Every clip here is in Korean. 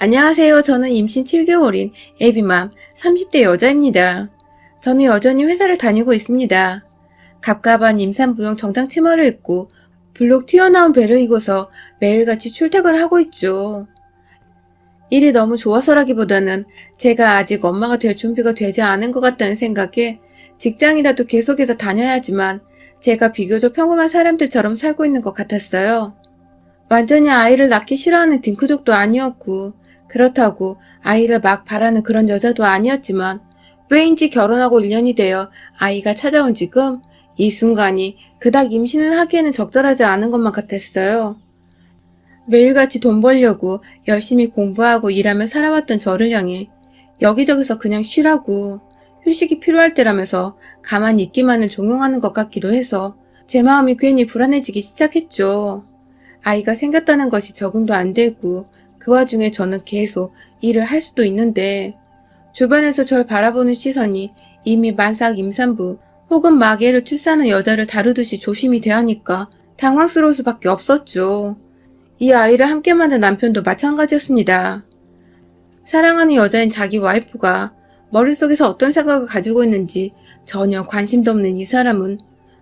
안녕하세요. 저는 임신 7개월인 애비맘 30대 여자입니다. 저는 여전히 회사를 다니고 있습니다. 갑갑한 임산부용 정장 치마를 입고 불룩 튀어나온 배를 입고서 매일같이 출퇴근을 하고 있죠. 일이 너무 좋아서라기보다는 제가 아직 엄마가 될 준비가 되지 않은 것 같다는 생각에 직장이라도 계속해서 다녀야지만 제가 비교적 평범한 사람들처럼 살고 있는 것 같았어요. 완전히 아이를 낳기 싫어하는 딩크족도 아니었고 그렇다고 아이를 막 바라는 그런 여자도 아니었지만 왜인지 결혼하고 1년이 되어 아이가 찾아온 지금 이 순간이 그닥 임신을 하기에는 적절하지 않은 것만 같았어요. 매일같이 돈 벌려고 열심히 공부하고 일하며 살아왔던 저를 향해 여기저기서 그냥 쉬라고 휴식이 필요할 때라면서 가만히 있기만을 종용하는 것 같기도 해서 제 마음이 괜히 불안해지기 시작했죠. 아이가 생겼다는 것이 적응도 안 되고 그 와중에 저는 계속 일을 할 수도 있는데 주변에서 절 바라보는 시선이 이미 만삭 임산부 혹은 마개를 출산한 여자를 다루듯이 조심히 대하니까 당황스러울 수밖에 없었죠. 이 아이를 함께 만든 남편도 마찬가지였습니다. 사랑하는 여자인 자기 와이프가 머릿속에서 어떤 생각을 가지고 있는지 전혀 관심도 없는 이 사람은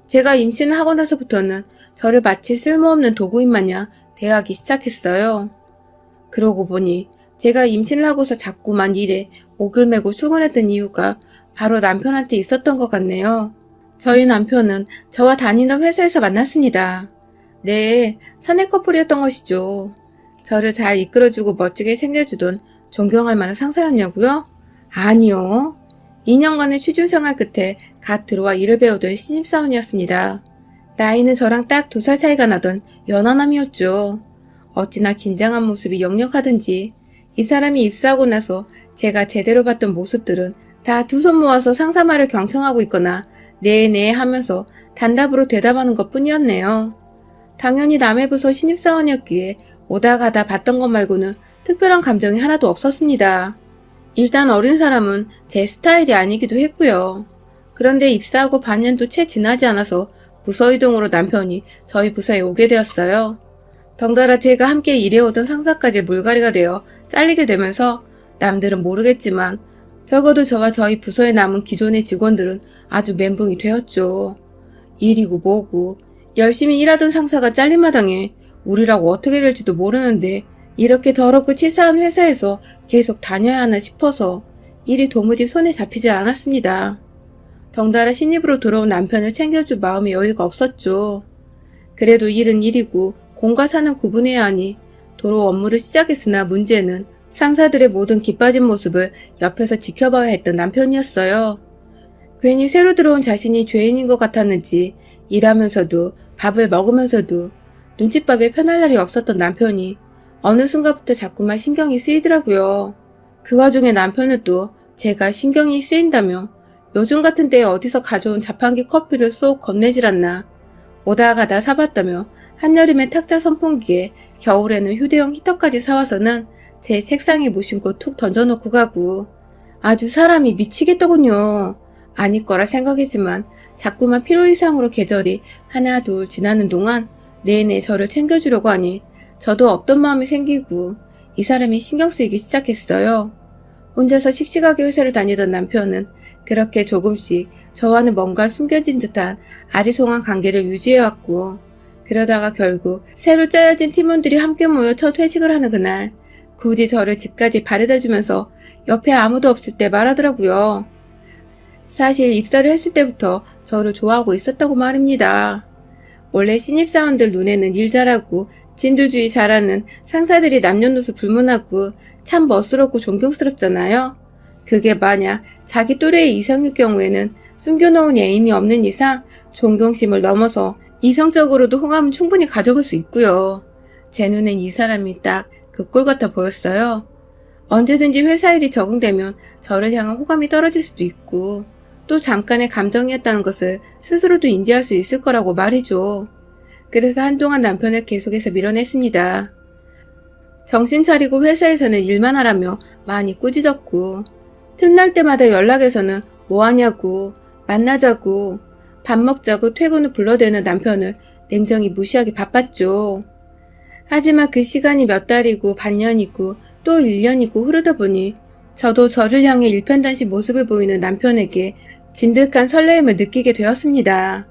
제가 임신을 하고 나서부터는 저를 마치 쓸모없는 도구인 마냥 대하기 시작했어요. 그러고 보니 제가 임신을 하고서 자꾸만 일에 목을 메고 수곤했던 이유가 바로 남편한테 있었던 것 같네요. 저희 남편은 저와 다니던 회사에서 만났습니다. 네, 사내 커플이었던 것이죠. 저를 잘 이끌어주고 멋지게 챙겨주던 존경할 만한 상사였냐고요? 아니요. 2년간의 취준생활 끝에 갓 들어와 일을 배우던 신입사원이었습니다. 나이는 저랑 딱 2살 차이가 나던 연하남이었죠. 어찌나 긴장한 모습이 역력하든지 이 사람이 입사하고 나서 제가 제대로 봤던 모습들은 다 두 손 모아서 상사 말을 경청하고 있거나 네네 하면서 단답으로 대답하는 것 뿐이었네요. 당연히 남의 부서 신입사원이었기에 오다 가다 봤던 것 말고는 특별한 감정이 하나도 없었습니다. 일단 어린 사람은 제 스타일이 아니기도 했고요. 그런데 입사하고 반년도 채 지나지 않아서 부서 이동으로 남편이 저희 부서에 오게 되었어요. 덩달아 제가 함께 일해오던 상사까지 물갈이가 되어 잘리게 되면서 남들은 모르겠지만 적어도 저와 저희 부서에 남은 기존의 직원들은 아주 멘붕이 되었죠. 일이고 뭐고 열심히 일하던 상사가 잘린 마당에 우리라고 어떻게 될지도 모르는데 이렇게 더럽고 치사한 회사에서 계속 다녀야 하나 싶어서 일이 도무지 손에 잡히지 않았습니다. 덩달아 신입으로 들어온 남편을 챙겨줄 마음의 여유가 없었죠. 그래도 일은 일이고 공과 사는 구분해야 하니 도로 업무를 시작했으나 문제는 상사들의 모든 기빠진 모습을 옆에서 지켜봐야 했던 남편이었어요. 괜히 새로 들어온 자신이 죄인인 것 같았는지 일하면서도 밥을 먹으면서도 눈칫밥에 편할 날이 없었던 남편이 어느 순간부터 자꾸만 신경이 쓰이더라고요. 그 와중에 남편은 또 제가 신경이 쓰인다며 요즘 같은 때에 어디서 가져온 자판기 커피를 쏙 건네질 않나 오다 가다 사봤다며 한여름에 탁자 선풍기에 겨울에는 휴대용 히터까지 사와서는 제 책상에 무심코 툭 던져놓고 가고 아주 사람이 미치겠더군요. 아닐 거라 생각했지만 자꾸만 필요 이상으로 계절이 하나 둘 지나는 동안 내내 저를 챙겨주려고 하니 저도 없던 마음이 생기고 이 사람이 신경 쓰이기 시작했어요. 혼자서 씩씩하게 회사를 다니던 남편은 그렇게 조금씩 저와는 뭔가 숨겨진 듯한 아리송한 관계를 유지해왔고 그러다가 결국 새로 짜여진 팀원들이 함께 모여 첫 회식을 하는 그날 굳이 저를 집까지 바래다주면서 옆에 아무도 없을 때 말하더라고요. 사실 입사를 했을 때부터 저를 좋아하고 있었다고 말입니다. 원래 신입사원들 눈에는 일 잘하고 진두주의 잘하는 상사들이 남녀노소 불문하고 참 멋스럽고 존경스럽잖아요. 그게 만약 자기 또래의 이성일 경우에는 숨겨놓은 애인이 없는 이상 존경심을 넘어서 이성적으로도 호감은 충분히 가져볼 수 있고요. 제 눈엔 이 사람이 딱 그 꼴 같아 보였어요. 언제든지 회사 일이 적응되면 저를 향한 호감이 떨어질 수도 있고 또 잠깐의 감정이었다는 것을 스스로도 인지할 수 있을 거라고 말이죠. 그래서 한동안 남편을 계속해서 밀어냈습니다. 정신 차리고 회사에서는 일만 하라며 많이 꾸짖었고 틈날 때마다 연락해서는 뭐하냐고 만나자고 밥 먹자고 퇴근 후 불러대는 남편을 냉정히 무시하기 바빴죠. 하지만 그 시간이 몇 달이고 반년이고 또 1년이고 흐르다 보니 저도 저를 향해 일편단심 모습을 보이는 남편에게 진득한 설레임을 느끼게 되었습니다.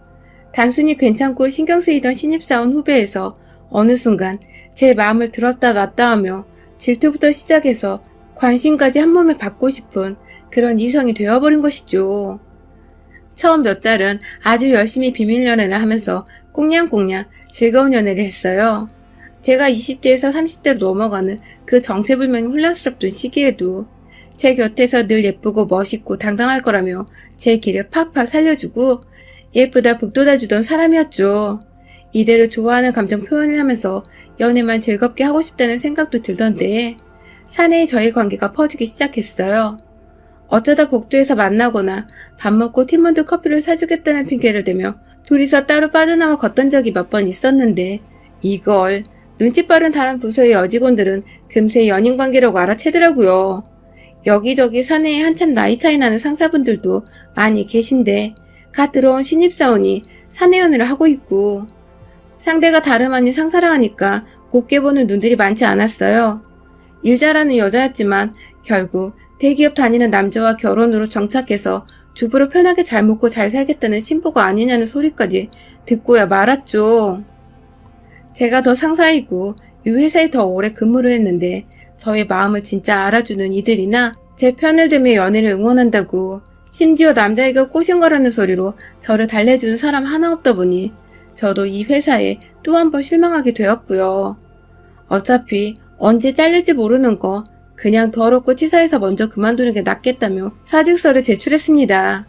단순히 괜찮고 신경 쓰이던 신입사원 후배에서 어느 순간 제 마음을 들었다 놨다 하며 질투부터 시작해서 관심까지 한 몸에 받고 싶은 그런 이성이 되어버린 것이죠. 처음 몇 달은 아주 열심히 비밀 연애를 하면서 꽁냥꽁냥 즐거운 연애를 했어요. 제가 20대에서 30대로 넘어가는 그 정체불명의 혼란스럽던 시기에도 제 곁에서 늘 예쁘고 멋있고 당당할 거라며 제 길을 팍팍 살려주고 예쁘다 북돋아주던 사람이었죠. 이대로 좋아하는 감정 표현을 하면서 연애만 즐겁게 하고 싶다는 생각도 들던데 사내의 저희 관계가 퍼지기 시작했어요. 어쩌다 복도에서 만나거나 밥 먹고 팀원들 커피를 사주겠다는 핑계를 대며 둘이서 따로 빠져나와 걷던 적이 몇 번 있었는데 이걸 눈치 빠른 다른 부서의 여직원들은 금세 연인관계라고 알아채더라고요. 여기저기 사내에 한참 나이 차이 나는 상사분들도 많이 계신데 갓 들어온 신입사원이 사내 연애를 하고 있고 상대가 다름 아닌 상사라 하니까 곱게 보는 눈들이 많지 않았어요. 일 잘하는 여자였지만 결국 대기업 다니는 남자와 결혼으로 정착해서 주부로 편하게 잘 먹고 잘 살겠다는 신부가 아니냐는 소리까지 듣고야 말았죠. 제가 더 상사이고 이 회사에 더 오래 근무를 했는데 저의 마음을 진짜 알아주는 이들이나 제 편을 들며 연애를 응원한다고 심지어 남자애가 꼬신 거라는 소리로 저를 달래주는 사람 하나 없다 보니 저도 이 회사에 또 한 번 실망하게 되었고요. 어차피 언제 잘릴지 모르는 거 그냥 더럽고 치사해서 먼저 그만두는 게 낫겠다며 사직서를 제출했습니다.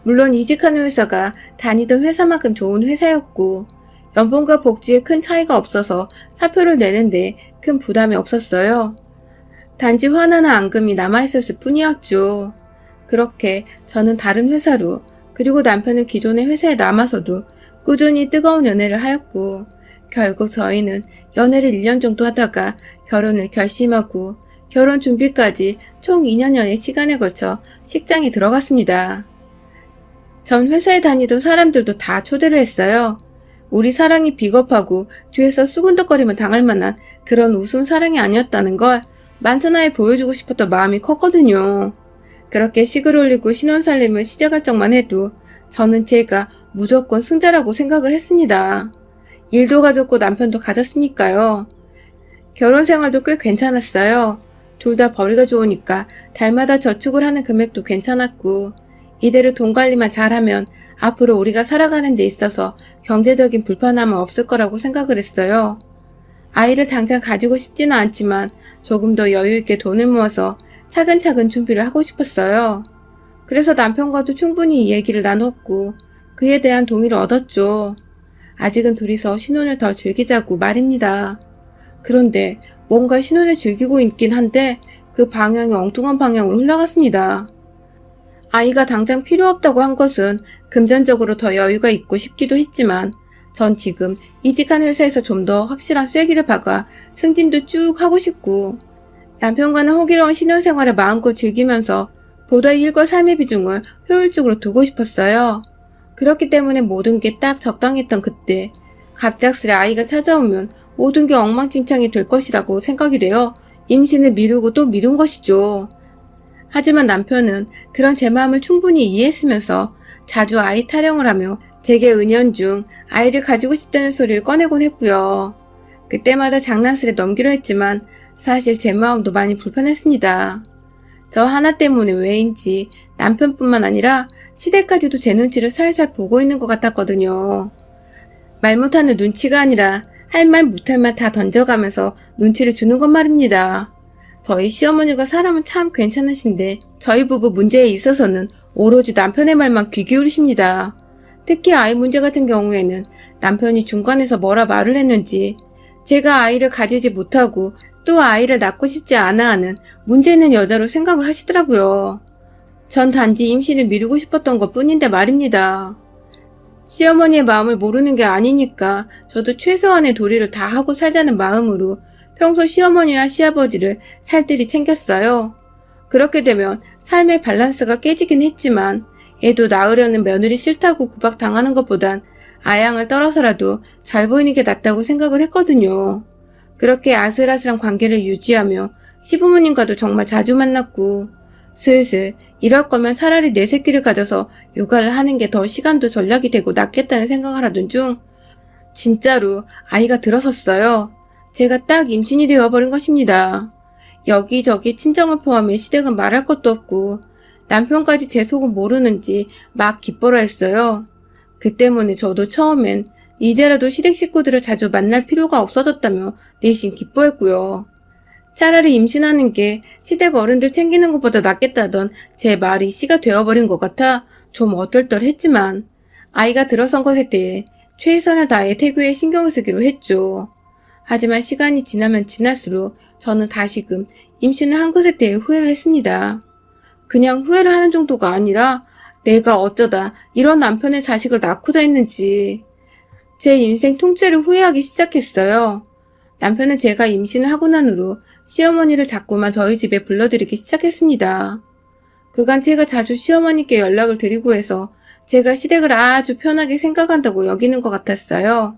물론 이직하는 회사가 다니던 회사만큼 좋은 회사였고 연봉과 복지에 큰 차이가 없어서 사표를 내는데 큰 부담이 없었어요. 단지 화나는 앙금이 남아있었을 뿐이었죠. 그렇게 저는 다른 회사로 그리고 남편은 기존의 회사에 남아서도 꾸준히 뜨거운 연애를 하였고 결국 저희는 연애를 1년 정도 하다가 결혼을 결심하고 결혼 준비까지 총 2년여의 시간에 걸쳐 식장에 들어갔습니다. 전 회사에 다니던 사람들도 다 초대를 했어요. 우리 사랑이 비겁하고 뒤에서 수군덕거리면 당할 만한 그런 우스운 사랑이 아니었다는 걸 만천하에 보여주고 싶었던 마음이 컸거든요. 그렇게 식을 올리고 신혼살림을 시작할 적만 해도 저는 제가 무조건 승자라고 생각을 했습니다. 일도 가졌고 남편도 가졌으니까요. 결혼 생활도 꽤 괜찮았어요. 둘 다 벌이가 좋으니까 달마다 저축을 하는 금액도 괜찮았고 이대로 돈 관리만 잘하면 앞으로 우리가 살아가는 데 있어서 경제적인 불편함은 없을 거라고 생각을 했어요. 아이를 당장 가지고 싶지는 않지만 조금 더 여유있게 돈을 모아서 차근차근 준비를 하고 싶었어요. 그래서 남편과도 충분히 이 얘기를 나눴고 그에 대한 동의를 얻었죠. 아직은 둘이서 신혼을 더 즐기자고 말입니다. 그런데 뭔가 신혼을 즐기고 있긴 한데 그 방향이 엉뚱한 방향으로 흘러갔습니다. 아이가 당장 필요 없다고 한 것은 금전적으로 더 여유가 있고 싶기도 했지만 전 지금 이직한 회사에서 좀 더 확실한 쐐기를 박아 승진도 쭉 하고 싶고 남편과는 호기로운 신혼생활을 마음껏 즐기면서 보다 일과 삶의 비중을 효율적으로 두고 싶었어요. 그렇기 때문에 모든 게 딱 적당했던 그때 갑작스레 아이가 찾아오면 모든 게 엉망진창이 될 것이라고 생각이 되어 임신을 미루고 또 미룬 것이죠. 하지만 남편은 그런 제 마음을 충분히 이해했으면서 자주 아이 타령을 하며 제게 은연중 아이를 가지고 싶다는 소리를 꺼내곤 했고요. 그때마다 장난스레 넘기려 했지만 사실 제 마음도 많이 불편했습니다. 저 하나 때문에 왜인지 남편뿐만 아니라 시댁까지도 제 눈치를 살살 보고 있는 것 같았거든요. 말 못하는 눈치가 아니라 할 말 못할 말 다 던져가면서 눈치를 주는 것 말입니다. 저희 시어머니가 사람은 참 괜찮으신데 저희 부부 문제에 있어서는 오로지 남편의 말만 귀 기울이십니다. 특히 아이 문제 같은 경우에는 남편이 중간에서 뭐라 말을 했는지 제가 아이를 가지지 못하고 또 아이를 낳고 싶지 않아 하는 문제 있는 여자로 생각을 하시더라고요. 전 단지 임신을 미루고 싶었던 것 뿐인데 말입니다. 시어머니의 마음을 모르는 게 아니니까 저도 최소한의 도리를 다 하고 살자는 마음으로 평소 시어머니와 시아버지를 살뜰히 챙겼어요. 그렇게 되면 삶의 밸런스가 깨지긴 했지만 애도 낳으려는 며느리 싫다고 구박당하는 것보단 아양을 떨어서라도 잘 보이는 게 낫다고 생각을 했거든요. 그렇게 아슬아슬한 관계를 유지하며 시부모님과도 정말 자주 만났고 슬슬 이럴 거면 차라리 내 새끼를 가져서 육아를 하는 게 더 시간도 전략이 되고 낫겠다는 생각을 하던 중 진짜로 아이가 들어섰어요. 제가 딱 임신이 되어버린 것입니다. 여기저기 친정을 포함해 시댁은 말할 것도 없고 남편까지 제 속은 모르는지 막 기뻐라 했어요. 그 때문에 저도 처음엔 이제라도 시댁 식구들을 자주 만날 필요가 없어졌다며 내심 기뻐했고요. 차라리 임신하는 게 시댁 어른들 챙기는 것보다 낫겠다던 제 말이 씨가 되어버린 것 같아 좀 어떨떨했지만 아이가 들어선 것에 대해 최선을 다해 태교에 신경을 쓰기로 했죠. 하지만 시간이 지나면 지날수록 저는 다시금 임신을 한 것에 대해 후회를 했습니다. 그냥 후회를 하는 정도가 아니라 내가 어쩌다 이런 남편의 자식을 낳고자 했는지 제 인생 통째로 후회하기 시작했어요. 남편은 제가 임신을 하고 난 후로 시어머니를 자꾸만 저희 집에 불러들이기 시작했습니다. 그간 제가 자주 시어머니께 연락을 드리고 해서 제가 시댁을 아주 편하게 생각한다고 여기는 것 같았어요.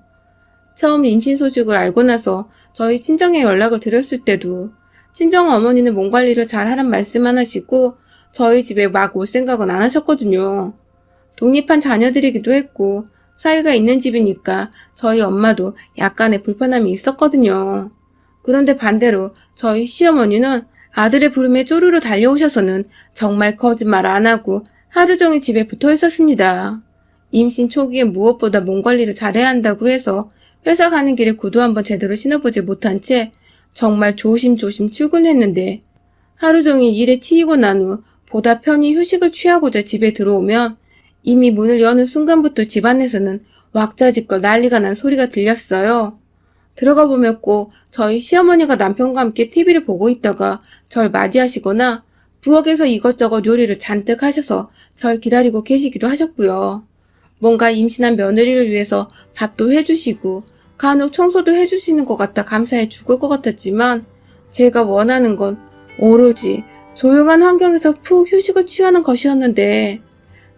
처음 임신 소식을 알고 나서 저희 친정에 연락을 드렸을 때도 친정 어머니는 몸 관리를 잘하란 말씀만 하시고 저희 집에 막 올 생각은 안 하셨거든요. 독립한 자녀들이기도 했고 사이가 있는 집이니까 저희 엄마도 약간의 불편함이 있었거든요. 그런데 반대로 저희 시어머니는 아들의 부름에 쪼르르 달려오셔서는 정말 거짓말 안 하고 하루 종일 집에 붙어 있었습니다. 임신 초기에 무엇보다 몸 관리를 잘해야 한다고 해서 회사 가는 길에 구두 한번 제대로 신어보지 못한 채 정말 조심조심 출근했는데 하루 종일 일에 치이고 난 후 보다 편히 휴식을 취하고자 집에 들어오면 이미 문을 여는 순간부터 집안에서는 왁자지껄 난리가 난 소리가 들렸어요. 들어가 보면 꼭 저희 시어머니가 남편과 함께 TV를 보고 있다가 절 맞이하시거나 부엌에서 이것저것 요리를 잔뜩 하셔서 절 기다리고 계시기도 하셨고요. 뭔가 임신한 며느리를 위해서 밥도 해주시고 간혹 청소도 해주시는 것 같아 감사해 죽을 것 같았지만 제가 원하는 건 오로지 조용한 환경에서 푹 휴식을 취하는 것이었는데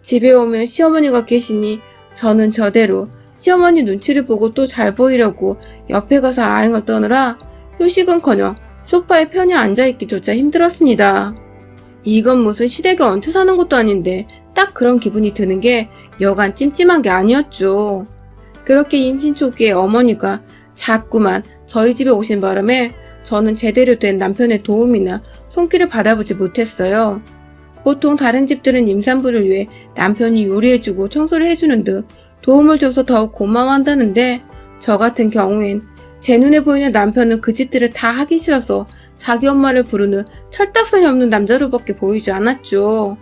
집에 오면 시어머니가 계시니 저는 저대로 시어머니 눈치를 보고 또 잘 보이려고 옆에 가서 아행을 떠느라 휴식은커녕 소파에 편히 앉아있기조차 힘들었습니다. 이건 무슨 시댁에 얹혀 사는 것도 아닌데 딱 그런 기분이 드는 게 여간 찜찜한 게 아니었죠. 그렇게 임신 초기에 어머니가 자꾸만 저희 집에 오신 바람에 저는 제대로 된 남편의 도움이나 손길을 받아보지 못했어요. 보통 다른 집들은 임산부를 위해 남편이 요리해주고 청소를 해주는 등 도움을 줘서 더욱 고마워한다는데 저 같은 경우엔 제 눈에 보이는 남편은 그 짓들을 다 하기 싫어서 자기 엄마를 부르는 철딱선이 없는 남자로밖에 보이지 않았죠.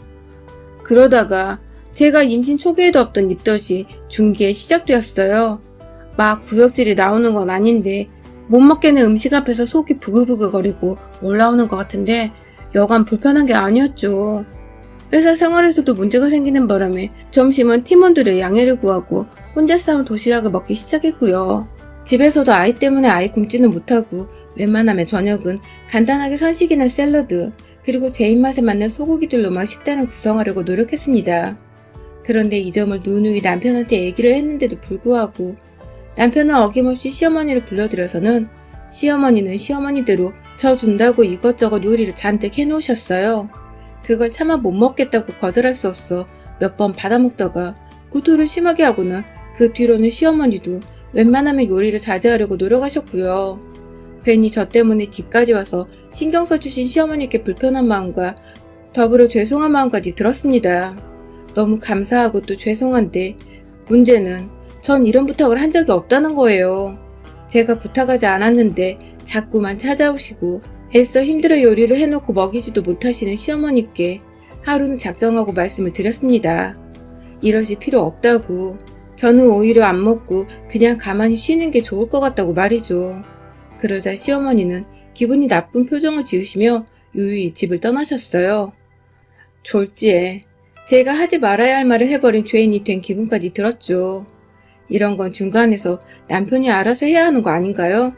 그러다가 제가 임신 초기에도 없던 입덧이 중기에 시작되었어요. 막 구역질이 나오는 건 아닌데 못 먹겠는 음식 앞에서 속이 부글부글거리고 올라오는 것 같은데 여간 불편한 게 아니었죠. 회사 생활에서도 문제가 생기는 바람에 점심은 팀원들의 양해를 구하고 혼자 싸온 도시락을 먹기 시작했고요. 집에서도 아이 때문에 아이 굶지는 못하고 웬만하면 저녁은 간단하게 선식이나 샐러드 그리고 제 입맛에 맞는 소고기들로만 식단을 구성하려고 노력했습니다. 그런데 이 점을 누누이 남편한테 얘기를 했는데도 불구하고 남편은 어김없이 시어머니를 불러들여서는 시어머니는 시어머니대로 저 준다고 이것저것 요리를 잔뜩 해놓으셨어요. 그걸 차마 못 먹겠다고 거절할 수 없어 몇 번 받아먹다가 구토를 심하게 하고는 그 뒤로는 시어머니도 웬만하면 요리를 자제하려고 노력하셨고요. 괜히 저 때문에 뒤까지 와서 신경 써주신 시어머니께 불편한 마음과 더불어 죄송한 마음까지 들었습니다. 너무 감사하고 또 죄송한데 문제는 전 이런 부탁을 한 적이 없다는 거예요. 제가 부탁하지 않았는데 자꾸만 찾아오시고 애써 힘들어 요리를 해놓고 먹이지도 못하시는 시어머니께 하루는 작정하고 말씀을 드렸습니다. 이러실 필요 없다고. 저는 오히려 안 먹고 그냥 가만히 쉬는 게 좋을 것 같다고 말이죠. 그러자 시어머니는 기분이 나쁜 표정을 지으시며 유유히 집을 떠나셨어요. 졸지에 제가 하지 말아야 할 말을 해버린 죄인이 된 기분까지 들었죠. 이런 건 중간에서 남편이 알아서 해야 하는 거 아닌가요?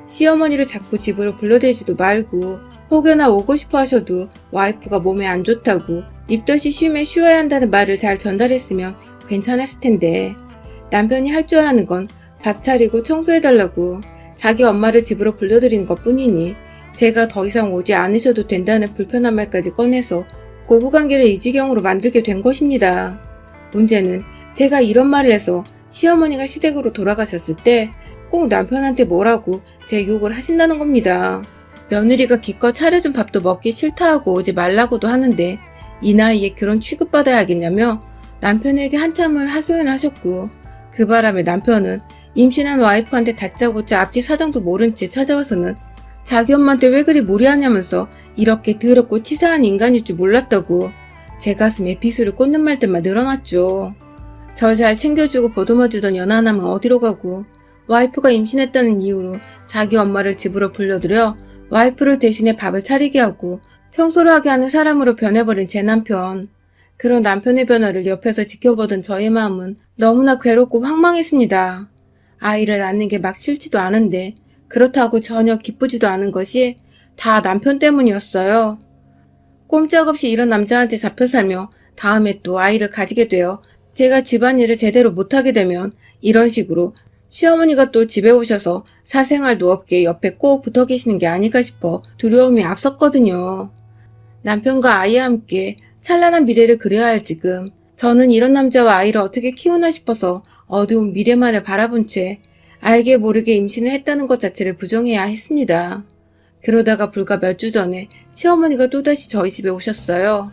시어머니를 자꾸 집으로 불러대지도 말고 혹여나 오고 싶어 하셔도 와이프가 몸에 안 좋다고 입덧이 심해 쉬어야 한다는 말을 잘 전달했으면 괜찮았을 텐데 남편이 할 줄 아는 건 밥 차리고 청소해달라고 자기 엄마를 집으로 불러들이는 것 뿐이니 제가 더 이상 오지 않으셔도 된다는 불편한 말까지 꺼내서 고부관계를 이 지경으로 만들게 된 것입니다. 문제는 제가 이런 말을 해서 시어머니가 시댁으로 돌아가셨을 때 꼭 남편한테 뭐라고 제 욕을 하신다는 겁니다. 며느리가 기껏 차려준 밥도 먹기 싫다 하고 오지 말라고도 하는데 이 나이에 그런 취급받아야겠냐며 남편에게 한참을 하소연을 하셨고, 그 바람에 남편은 임신한 와이프한테 다짜고짜 앞뒤 사정도 모른 채 찾아와서는 자기 엄마한테 왜 그리 무리하냐면서 이렇게 더럽고 치사한 인간일 줄 몰랐다고 제 가슴에 비수를 꽂는 말들만 늘어났죠. 절 잘 챙겨주고 보듬어주던 연하남은 어디로 가고, 와이프가 임신했다는 이유로 자기 엄마를 집으로 불러들여 와이프를 대신해 밥을 차리게 하고 청소를 하게 하는 사람으로 변해버린 제 남편. 그런 남편의 변화를 옆에서 지켜보던 저의 마음은 너무나 괴롭고 황망했습니다. 아이를 낳는 게 막 싫지도 않은데 그렇다고 전혀 기쁘지도 않은 것이 다 남편 때문이었어요. 꼼짝없이 이런 남자한테 잡혀 살며 다음에 또 아이를 가지게 되어 제가 집안일을 제대로 못하게 되면 이런 식으로 시어머니가 또 집에 오셔서 사생활도 없게 옆에 꼭 붙어 계시는 게 아닐까 싶어 두려움이 앞섰거든요. 남편과 아이와 함께 찬란한 미래를 그려야 할 지금 저는 이런 남자와 아이를 어떻게 키우나 싶어서 어두운 미래만을 바라본 채 알게 모르게 임신을 했다는 것 자체를 부정해야 했습니다. 그러다가 불과 몇 주 전에 시어머니가 또다시 저희 집에 오셨어요.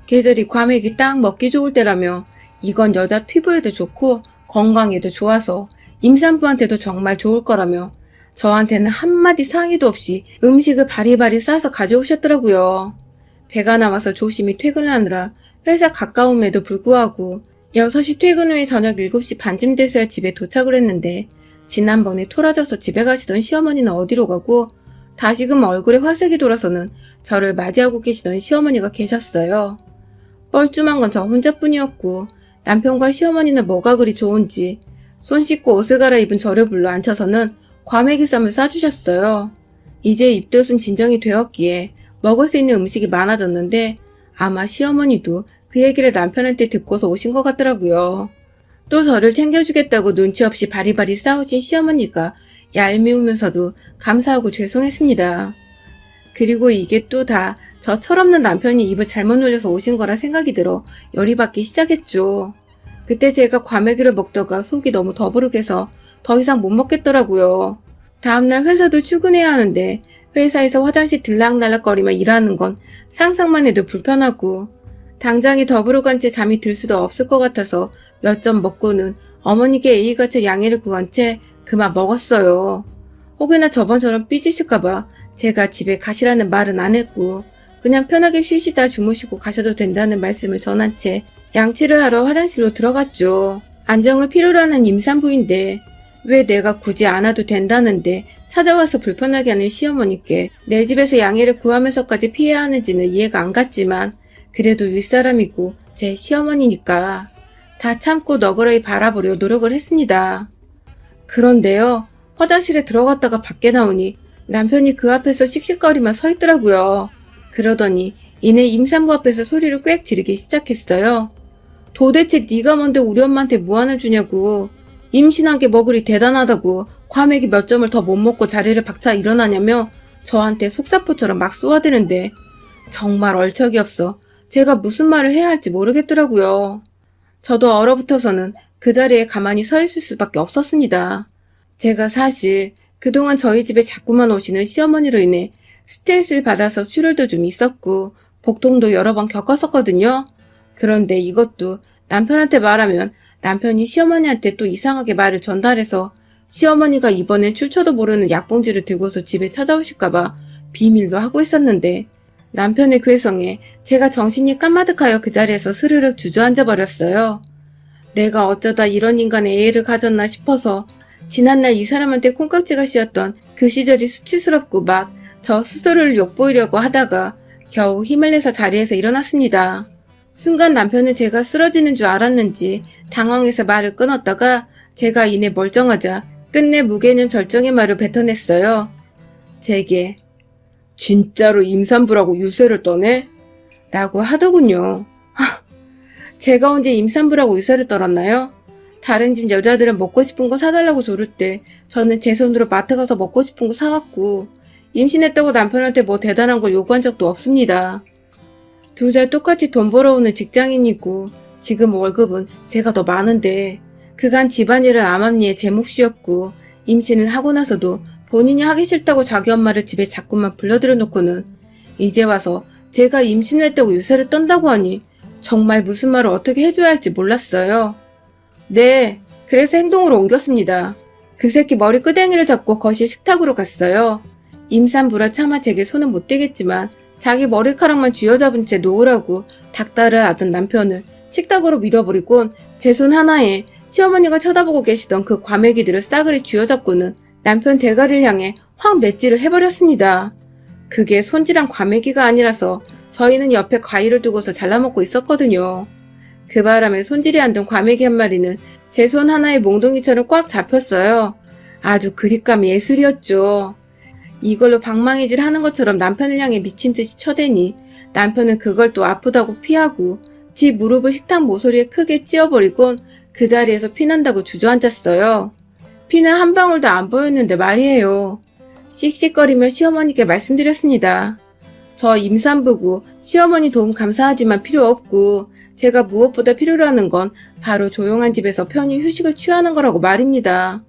계절이 과메기 딱 먹기 좋을 때라며 이건 여자 피부에도 좋고 건강에도 좋아서 임산부한테도 정말 좋을 거라며 저한테는 한마디 상의도 없이 음식을 바리바리 싸서 가져오셨더라고요. 배가 나와서 조심히 퇴근을 하느라 회사 가까움에도 불구하고 6시 퇴근 후에 저녁 7시 반쯤 돼서야 집에 도착을 했는데, 지난번에 토라져서 집에 가시던 시어머니는 어디로 가고 다시금 얼굴에 화색이 돌아서는 저를 맞이하고 계시던 시어머니가 계셨어요. 뻘쭘한 건 저 혼자뿐이었고 남편과 시어머니는 뭐가 그리 좋은지 손 씻고 옷을 갈아입은 저를 불러 앉혀서는 과메기쌈을 싸주셨어요. 이제 입덧은 진정이 되었기에 먹을 수 있는 음식이 많아졌는데 아마 시어머니도 그 얘기를 남편한테 듣고서 오신 것 같더라고요. 또 저를 챙겨주겠다고 눈치 없이 바리바리 싸우신 시어머니가 얄미우면서도 감사하고 죄송했습니다. 그리고 이게 또 다 저 철없는 남편이 입을 잘못 놀려서 오신 거라 생각이 들어 열이 받기 시작했죠. 그때 제가 과메기를 먹다가 속이 너무 더부룩해서 더 이상 못 먹겠더라고요. 다음날 회사도 출근해야 하는데 회사에서 화장실 들락날락거리며 일하는 건 상상만 해도 불편하고 당장에 더부룩한 채 잠이 들 수도 없을 것 같아서 몇 점 먹고는 어머니께 A같이 양해를 구한 채 그만 먹었어요. 혹여나 저번처럼 삐지실까봐 제가 집에 가시라는 말은 안 했고 그냥 편하게 쉬시다 주무시고 가셔도 된다는 말씀을 전한 채 양치를 하러 화장실로 들어갔죠. 안정을 필요로 하는 임산부인데 왜 내가 굳이 안 와도 된다는데 찾아와서 불편하게 하는 시어머니께 내 집에서 양해를 구하면서까지 피해야 하는지는 이해가 안 갔지만 그래도 윗사람이고 제 시어머니니까 다 참고 너그러이 바라보려 노력을 했습니다. 그런데요, 화장실에 들어갔다가 밖에 나오니 남편이 그 앞에서 씩씩거리며 서 있더라고요. 그러더니 이내 임산부 앞에서 소리를 꽥 지르기 시작했어요. 도대체 네가 뭔데 우리 엄마한테 무안을 주냐고, 임신한 게 뭐 그리 대단하다고 과메기 몇 점을 더 못 먹고 자리를 박차 일어나냐며 저한테 속사포처럼 막 쏘아대는데 정말 얼척이 없어 제가 무슨 말을 해야 할지 모르겠더라고요. 저도 얼어붙어서는 그 자리에 가만히 서 있을 수밖에 없었습니다. 제가 사실 그동안 저희 집에 자꾸만 오시는 시어머니로 인해 스트레스를 받아서 출혈도 좀 있었고 복통도 여러 번 겪었었거든요. 그런데 이것도 남편한테 말하면 남편이 시어머니한테 또 이상하게 말을 전달해서 시어머니가 이번엔 출처도 모르는 약봉지를 들고서 집에 찾아오실까봐 비밀로 하고 있었는데 남편의 괴성에 제가 정신이 깜마득하여 그 자리에서 스르륵 주저앉아 버렸어요. 내가 어쩌다 이런 인간의 애를 가졌나 싶어서 지난날 이 사람한테 콩깍지가 씌었던 그 시절이 수치스럽고 막 저 스스로를 욕보이려고 하다가 겨우 힘을 내서 자리에서 일어났습니다. 순간 남편은 제가 쓰러지는 줄 알았는지 당황해서 말을 끊었다가 제가 이내 멀쩡하자 끝내 무개념 절정의 말을 뱉어냈어요. 제게 진짜로 임산부라고 유세를 떠네? 라고 하더군요. 제가 언제 임산부라고 유세를 떨었나요? 다른 집 여자들은 먹고 싶은 거 사달라고 조를 때 저는 제 손으로 마트 가서 먹고 싶은 거 사왔고 임신했다고 남편한테 뭐 대단한 걸 요구한 적도 없습니다. 둘 다 똑같이 돈 벌어오는 직장인이고 지금 월급은 제가 더 많은데 그간 집안일은 암암리에 제 몫이었고 임신을 하고 나서도 본인이 하기 싫다고 자기 엄마를 집에 자꾸만 불러들여 놓고는 이제 와서 제가 임신을 했다고 유세를 떤다고 하니 정말 무슨 말을 어떻게 해줘야 할지 몰랐어요. 네, 그래서 행동으로 옮겼습니다. 그 새끼 머리 끄댕이를 잡고 거실 식탁으로 갔어요. 임산부라 차마 제게 손은 못 대겠지만 자기 머리카락만 쥐어잡은 채 놓으라고 닥달을 하던 남편을 식탁으로 밀어버리곤 제 손 하나에 시어머니가 쳐다보고 계시던 그 과메기들을 싸그리 쥐어잡고는 남편 대가리를 향해 확 맷질을 해버렸습니다. 그게 손질한 과메기가 아니라서 저희는 옆에 과일을 두고서 잘라먹고 있었거든요. 그 바람에 손질이 안 된 과메기 한 마리는 제 손 하나에 몽둥이처럼 꽉 잡혔어요. 아주 그립감 예술이었죠. 이걸로 방망이질 하는 것처럼 남편을 향해 미친 듯이 쳐대니 남편은 그걸 또 아프다고 피하고 지 무릎을 식탁 모서리에 크게 찧어버리곤 그 자리에서 피난다고 주저앉았어요. 피는 한 방울도 안 보였는데 말이에요. 씩씩거리며 시어머니께 말씀드렸습니다. 저 임산부고 시어머니 도움 감사하지만 필요 없고 제가 무엇보다 필요로 하는 건 바로 조용한 집에서 편히 휴식을 취하는 거라고 말입니다.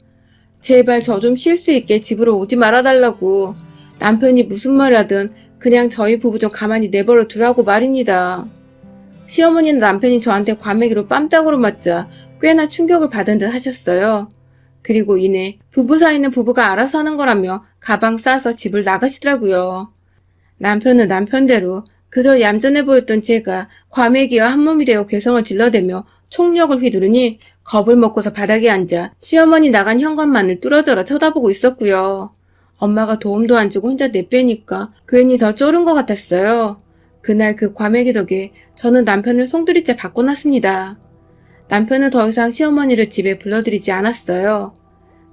제발 저 좀 쉴 수 있게 집으로 오지 말아달라고 남편이 무슨 말을 하든 그냥 저희 부부 좀 가만히 내버려 두라고 말입니다. 시어머니는 남편이 저한테 과메기로 뺨땅으로 맞자 꽤나 충격을 받은 듯 하셨어요. 그리고 이내 부부 사이는 부부가 알아서 하는 거라며 가방 싸서 집을 나가시더라고요. 남편은 남편대로 그저 얌전해 보였던 제가 과메기와 한몸이 되어 괴성을 질러대며 총력을 휘두르니 겁을 먹고서 바닥에 앉아 시어머니 나간 현관만을 뚫어져라 쳐다보고 있었고요. 엄마가 도움도 안 주고 혼자 내빼니까 괜히 더 쫄은 것 같았어요. 그날 그 과메기 덕에 저는 남편을 송두리째 바꿔놨습니다. 남편은 더 이상 시어머니를 집에 불러들이지 않았어요.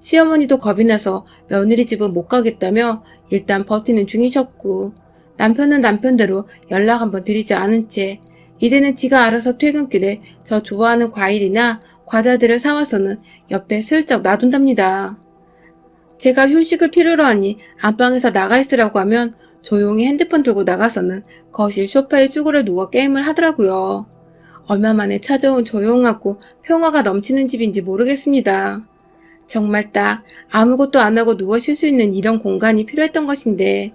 시어머니도 겁이 나서 며느리 집은 못 가겠다며 일단 버티는 중이셨고 남편은 남편대로 연락 한번 드리지 않은 채 이제는 지가 알아서 퇴근길에 저 좋아하는 과일이나 과자들을 사와서는 옆에 슬쩍 놔둔답니다. 제가 휴식을 필요로 하니 안방에서 나가 있으라고 하면 조용히 핸드폰 들고 나가서는 거실 소파에 쭈그려 누워 게임을 하더라고요. 얼마 만에 찾아온 조용하고 평화가 넘치는 집인지 모르겠습니다. 정말 딱 아무것도 안 하고 누워 쉴 수 있는 이런 공간이 필요했던 것인데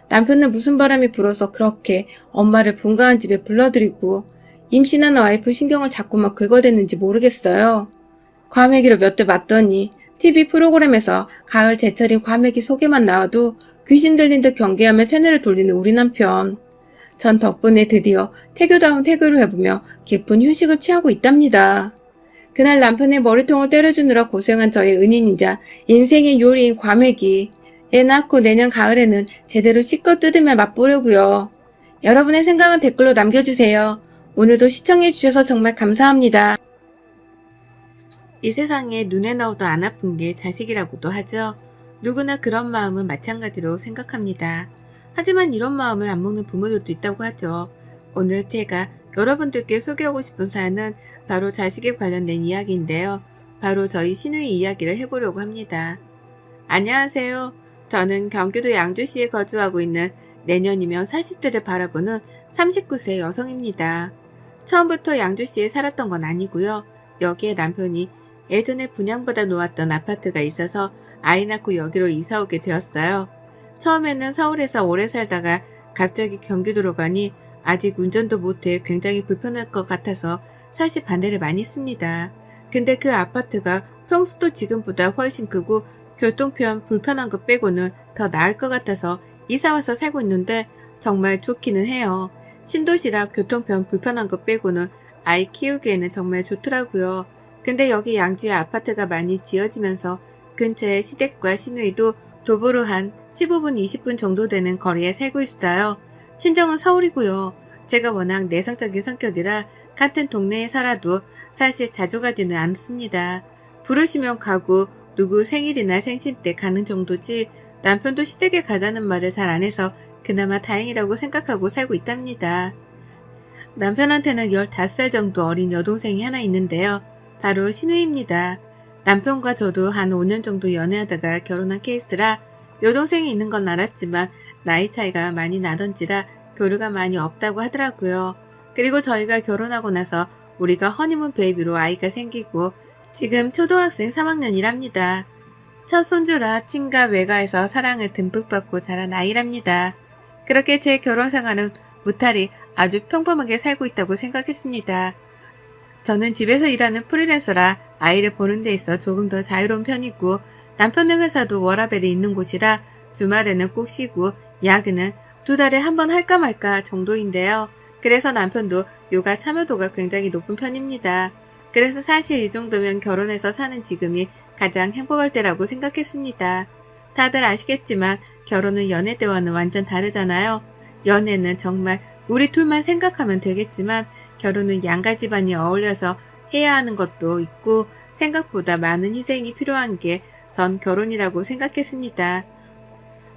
남편은 무슨 바람이 불어서 그렇게 엄마를 분가한 집에 불러들이고 임신한 와이프 신경을 자꾸만 긁어댔는지 모르겠어요. 과메기로 몇 대 맞더니 TV 프로그램에서 가을 제철인 과메기 소개만 나와도 귀신 들린 듯 경계하며 채널을 돌리는 우리 남편. 전 덕분에 드디어 태교다운 태교를 해보며 깊은 휴식을 취하고 있답니다. 그날 남편의 머리통을 때려주느라 고생한 저의 은인이자 인생의 요리인 과메기. 애 낳고 내년 가을에는 제대로 씻고 뜯으며 맛보려고요. 여러분의 생각은 댓글로 남겨주세요. 오늘도 시청해주셔서 정말 감사합니다. 이 세상에 눈에 넣어도 안 아픈 게 자식이라고도 하죠. 누구나 그런 마음은 마찬가지로 생각합니다. 하지만 이런 마음을 안 먹는 부모들도 있다고 하죠. 오늘 제가 여러분들께 소개하고 싶은 사연은 바로 자식에 관련된 이야기인데요. 바로 저희 시누이 이야기를 해보려고 합니다. 안녕하세요. 저는 경기도 양주시에 거주하고 있는 내년이면 40대를 바라보는 39세 여성입니다. 처음부터 양주시에 살았던 건 아니고요. 여기에 남편이 예전에 분양받아 놓았던 아파트가 있어서 아이 낳고 여기로 이사 오게 되었어요. 처음에는 서울에서 오래 살다가 갑자기 경기도로 가니 아직 운전도 못해 굉장히 불편할 것 같아서 사실 반대를 많이 했습니다. 근데 그 아파트가 평수도 지금보다 훨씬 크고 교통편 불편한 것 빼고는 더 나을 것 같아서 이사와서 살고 있는데 정말 좋기는 해요. 신도시라 교통편 불편한 것 빼고는 아이 키우기에는 정말 좋더라고요. 근데 여기 양주에 아파트가 많이 지어지면서 근처에 시댁과 시누이도 도보로 한 15분 20분 정도 되는 거리에 살고 있어요. 친정은 서울이고요. 제가 워낙 내성적인 성격이라 같은 동네에 살아도 사실 자주 가지는 않습니다. 부르시면 가고 누구 생일이나 생신 때 가는 정도지 남편도 시댁에 가자는 말을 잘 안 해서 그나마 다행이라고 생각하고 살고 있답니다. 남편한테는 15살 정도 어린 여동생이 하나 있는데요. 바로 신우입니다. 남편과 저도 한 5년 정도 연애하다가 결혼한 케이스라 여동생이 있는 건 알았지만 나이 차이가 많이 나던지라 교류가 많이 없다고 하더라고요. 그리고 저희가 결혼하고 나서 우리가 허니문 베이비로 아이가 생기고 지금 초등학생 3학년이랍니다. 첫 손주라 친가 외가에서 사랑을 듬뿍 받고 자란 아이랍니다. 그렇게 제 결혼 생활은 무탈히 아주 평범하게 살고 있다고 생각했습니다. 저는 집에서 일하는 프리랜서라 아이를 보는 데 있어 조금 더 자유로운 편이고 남편의 회사도 워라밸이 있는 곳이라 주말에는 꼭 쉬고 야근은 2달에 한 번 할까 말까 정도인데요. 그래서 남편도 요가 참여도가 굉장히 높은 편입니다. 그래서 사실 이 정도면 결혼해서 사는 지금이 가장 행복할 때라고 생각했습니다. 다들 아시겠지만 결혼은 연애 때와는 완전 다르잖아요. 연애는 정말 우리 둘만 생각하면 되겠지만 결혼은 양가 집안이 어울려서 해야 하는 것도 있고 생각보다 많은 희생이 필요한 게 전 결혼이라고 생각했습니다.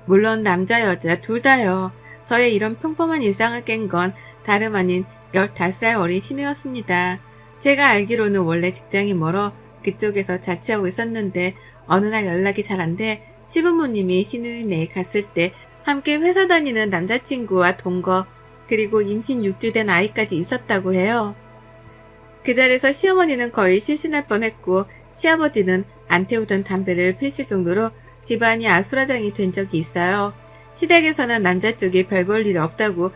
물론 남자 여자 둘 다요. 저의 이런 평범한 일상을 깬 건 다름 아닌 15살 어린 신우였습니다. 제가 알기로는 원래 직장이 멀어 그쪽에서 자취하고 있었는데 어느 날 연락이 잘 안 돼 시부모님이 신우이네에 갔을 때 함께 회사 다니는 남자친구와 동거 그리고 임신 6주 된 아이까지 있었다고 해요. 그 자리에서 시어머니는 거의 실신할 뻔했고 시아버지는 안 태우던 담배를 피실 정도로 집안이 아수라장이 된 적이 있어요. 시댁에서는 남자 쪽이 별 볼 일이 없다고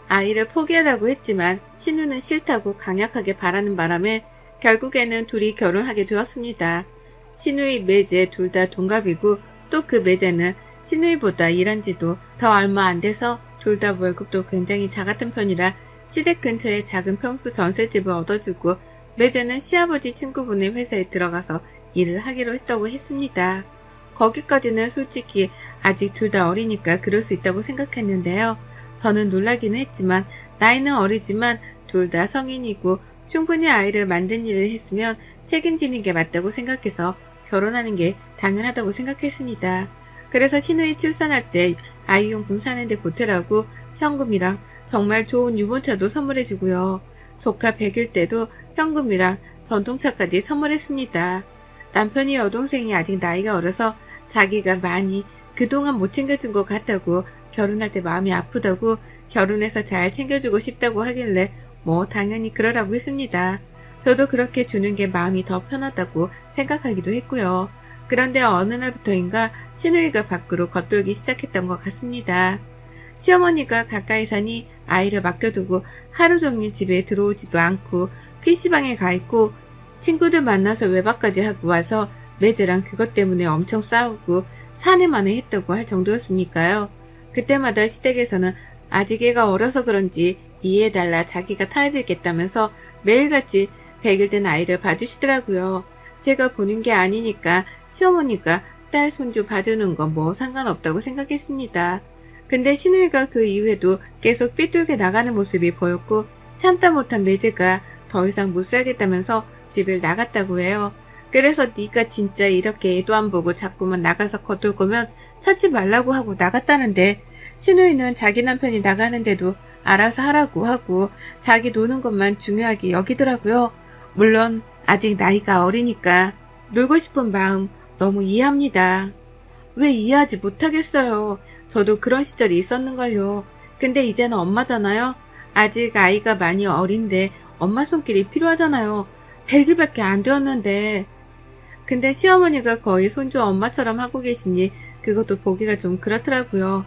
아이를 포기하라고 했지만 신우는 싫다고 강력하게 바라는 바람에 결국에는 둘이 결혼하게 되었습니다. 신우이 매제 둘 다 동갑이고 또 그 매제는 신우이보다 일한 지도 더 얼마 안 돼서 둘 다 월급도 굉장히 작았던 편이라 시댁 근처에 작은 평수 전셋집을 얻어주고 매제는 시아버지 친구분의 회사에 들어가서 일을 하기로 했다고 했습니다. 거기까지는 솔직히 아직 둘 다 어리니까 그럴 수 있다고 생각했는데요. 저는 놀라기는 했지만 나이는 어리지만 둘 다 성인이고 충분히 아이를 만든 일을 했으면 책임지는 게 맞다고 생각해서 결혼하는 게 당연하다고 생각했습니다. 그래서 신우이 출산할 때 아이용품 사는데 보태라고 현금이랑 정말 좋은 유모차도 선물해주고요. 조카 100일 때도 현금이랑 전동차까지 선물했습니다. 남편이 여동생이 아직 나이가 어려서 자기가 많이 그동안 못 챙겨준 것 같다고 결혼할 때 마음이 아프다고 결혼해서 잘 챙겨주고 싶다고 하길래 뭐 당연히 그러라고 했습니다. 저도 그렇게 주는 게 마음이 더 편하다고 생각하기도 했고요. 그런데 어느 날부터인가 신우이가 밖으로 겉돌기 시작했던 것 같습니다. 시어머니가 가까이 사니 아이를 맡겨두고 하루 종일 집에 들어오지도 않고 PC방에 가 있고 친구들 만나서 외박까지 하고 와서 매제랑 그것 때문에 엄청 싸우고 사내만에 했다고 할 정도였으니까요. 그때마다 시댁에서는 아직 애가 어려서 그런지 이해해달라 자기가 타야되겠다면서 매일같이 100일 된 아이를 봐주시더라고요. 제가 보는 게 아니니까 시어머니가 딸 손주 봐주는 건 뭐 상관없다고 생각했습니다. 근데 신우이가 그 이후에도 계속 삐뚤게 나가는 모습이 보였고 참다 못한 매제가 더 이상 못 살겠다면서 집을 나갔다고 해요. 그래서 네가 진짜 이렇게 애도 안 보고 자꾸만 나가서 겉돌 거면 찾지 말라고 하고 나갔다는데 신우이는 자기 남편이 나가는데도 알아서 하라고 하고 자기 노는 것만 중요하게 여기더라고요. 물론 아직 나이가 어리니까 놀고 싶은 마음 너무 이해합니다. 왜 이해하지 못하겠어요. 저도 그런 시절이 있었는걸요. 근데 이제는 엄마잖아요. 아직 아이가 많이 어린데 엄마 손길이 필요하잖아요. 100일밖에 안 되었는데. 근데 시어머니가 거의 손주 엄마처럼 하고 계시니 그것도 보기가 좀 그렇더라고요.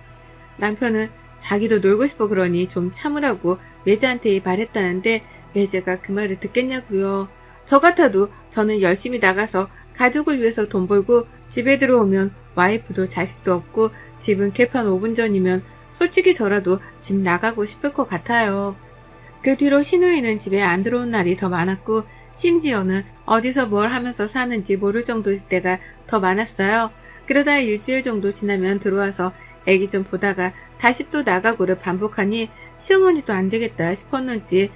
남편은 자기도 놀고 싶어 그러니 좀 참으라고 매제한테 말했다는데 매제가 그 말을 듣겠냐고요. 저 같아도 저는 열심히 나가서 가족을 위해서 돈 벌고 집에 들어오면 와이프도 자식도 없고 집은 개판 5분 전이면 솔직히 저라도 집 나가고 싶을 것 같아요. 그 뒤로 신우이는 집에 안 들어온 날이 더 많았고 심지어는 어디서 뭘 하면서 사는지 모를 정도일 때가 더 많았어요. 그러다 일주일 정도 지나면 들어와서 애기 좀 보다가 다시 또 나가고를 반복하니 시어머니도 안 되겠다 싶었는지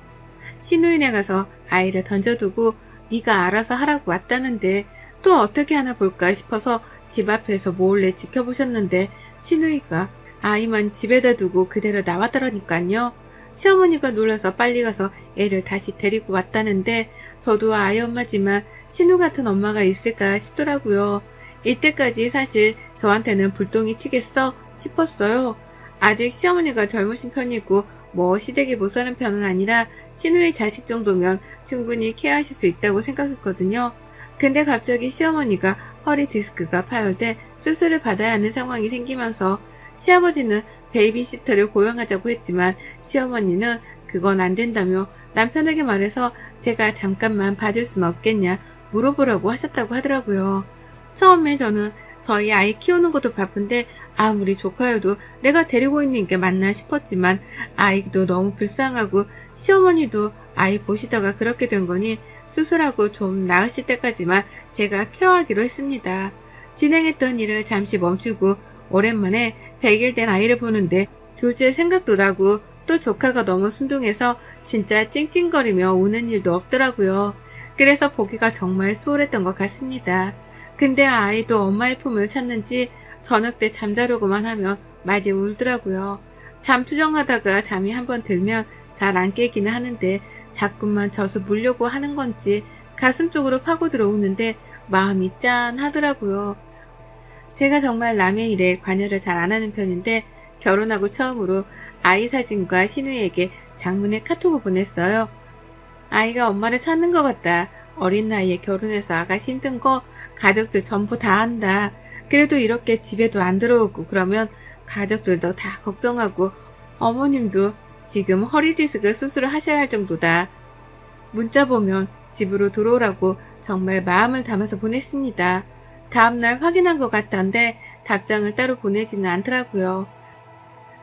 신우이네 가서 아이를 던져두고 네가 알아서 하라고 왔다는데 또 어떻게 하나 볼까 싶어서 집 앞에서 몰래 지켜보셨는데 신우이가 아이만 집에다 두고 그대로 나왔더라니까요. 시어머니가 놀라서 빨리 가서 애를 다시 데리고 왔다는데 저도 아이 엄마지만 신우 같은 엄마가 있을까 싶더라고요. 이때까지 사실 저한테는 불똥이 튀겠어 싶었어요. 아직 시어머니가 젊으신 편이고 뭐 시댁에 못 사는 편은 아니라 시누이 자식 정도면 충분히 케어하실 수 있다고 생각했거든요. 근데 갑자기 시어머니가 허리 디스크가 파열돼 수술을 받아야 하는 상황이 생기면서 시아버지는 베이비시터를 고용하자고 했지만 시어머니는 그건 안 된다며 남편에게 말해서 제가 잠깐만 봐줄 순 없겠냐 물어보라고 하셨다고 하더라고요. 처음에 저는 저희 아이 키우는 것도 바쁜데 아무리 조카여도 내가 데리고 있는 게 맞나 싶었지만 아이도 너무 불쌍하고 시어머니도 아이 보시다가 그렇게 된 거니 수술하고 좀 나으실 때까지만 제가 케어하기로 했습니다. 진행했던 일을 잠시 멈추고 오랜만에 100일 된 아이를 보는데 둘째 생각도 나고 또 조카가 너무 순둥해서 진짜 찡찡거리며 우는 일도 없더라고요. 그래서 보기가 정말 수월했던 것 같습니다. 근데 아이도 엄마의 품을 찾는지 저녁 때 잠자려고만 하면 마지 울더라고요. 잠투정하다가 잠이 한번 들면 잘 안 깨기는 하는데 자꾸만 져서 물려고 하는 건지 가슴 쪽으로 파고 들어오는데 마음이 짠하더라고요. 제가 정말 남의 일에 관여를 잘 안 하는 편인데 결혼하고 처음으로 아이 사진과 시누이에게 장문의 카톡을 보냈어요. 아이가 엄마를 찾는 것 같다. 어린 나이에 결혼해서 아가씨 힘든 거 가족들 전부 다 안다. 그래도 이렇게 집에도 안 들어오고 그러면 가족들도 다 걱정하고 어머님도 지금 허리 디스크 수술을 하셔야 할 정도다. 문자 보면 집으로 들어오라고 정말 마음을 담아서 보냈습니다. 다음날 확인한 것 같던데 답장을 따로 보내지는 않더라고요.